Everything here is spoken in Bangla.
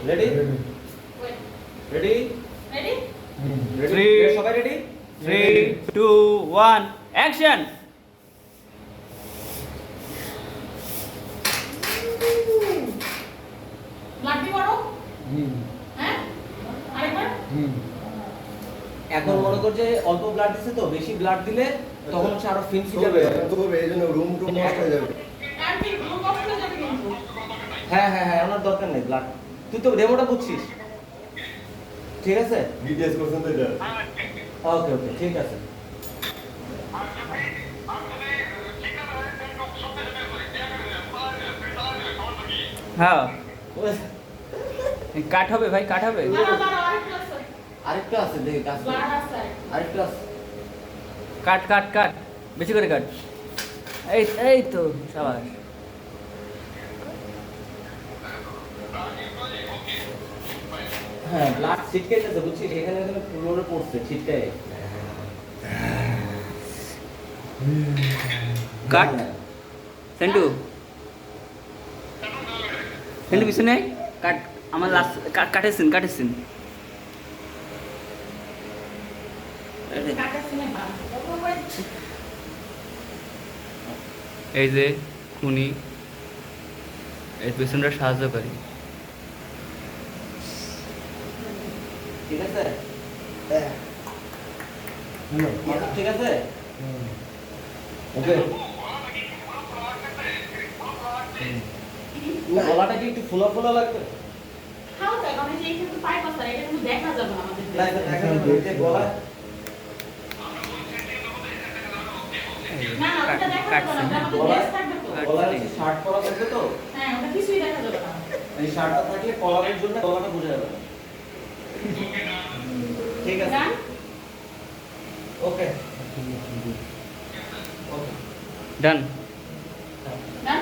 Ready ready Ready? রেডি সবাই রেডি 3 2 1 অ্যাকশন Blood দিয়ে পড়ো। হ্যাঁ? আরেকবার? এখন মনে কর যে অল্প ব্লাড দিছে তো বেশি ব্লাড দিলে তখন হচ্ছে আরো ফিনসি যাবে এই জন্য রুম টুম নষ্ট হয়ে যাবে। আর কি গ্লুকোজ কষ্ট হয়ে যাবে কিন্তু। হ্যাঁ হ্যাঁ হ্যাঁ আমার দরকার নেই ব্লাড তুই তো ডেমোটা বুঝছিস ঠিক আছে ডিটেইলস করছেন তো এটা। ওকে ওকে ঠিক আছে হ্যাঁ কাট হবে ভাই কাট হবে দাঁড়াও, আরেকটু আছে। আরেকটা আছে দেখি কাজ কর। Blood আছে। আরেকটা আছে কাট কাট কাট বেশি করে কাট এই এই তো সাবাস হ্যাঁ ব্লাড ছিটকাইতেছে বুঝছিস এখানে এখানে ফ্লোরে পড়ছে ছিটকায় কাট সেন্টু সেন্টু পিছনে কাট আমার লাস্ট কাটেছেন কাটেছেন কাটাচ্ছি না বাবা। এই যে খুনি এর পেছনটা সাহায্য করি ঠিক আছে ঠিক আছে ওকে গলাটা কি একটু ফোলা ফোলা লাগবে খাও তো, এখন এই যে এইখানে তো পাইপ আছে, এটা কিন্তু দেখা যাবে না আমাদের। না এটা দেখা যাবে না, এই যে গলা না, না, ওটা দেখা যাবে না, ওটা আমাদের গলা ড্রেস থাকবে তো। গলার শার্ট পরা থাকবে তো হ্যাঁ, ওটা কিছুই দেখা যাবে না। এই শার্টটা থাকলে কলারের জন্য গলাটা বোঝা যাবে না ঠিক আছে গান? ওকে ওকে ডান গান?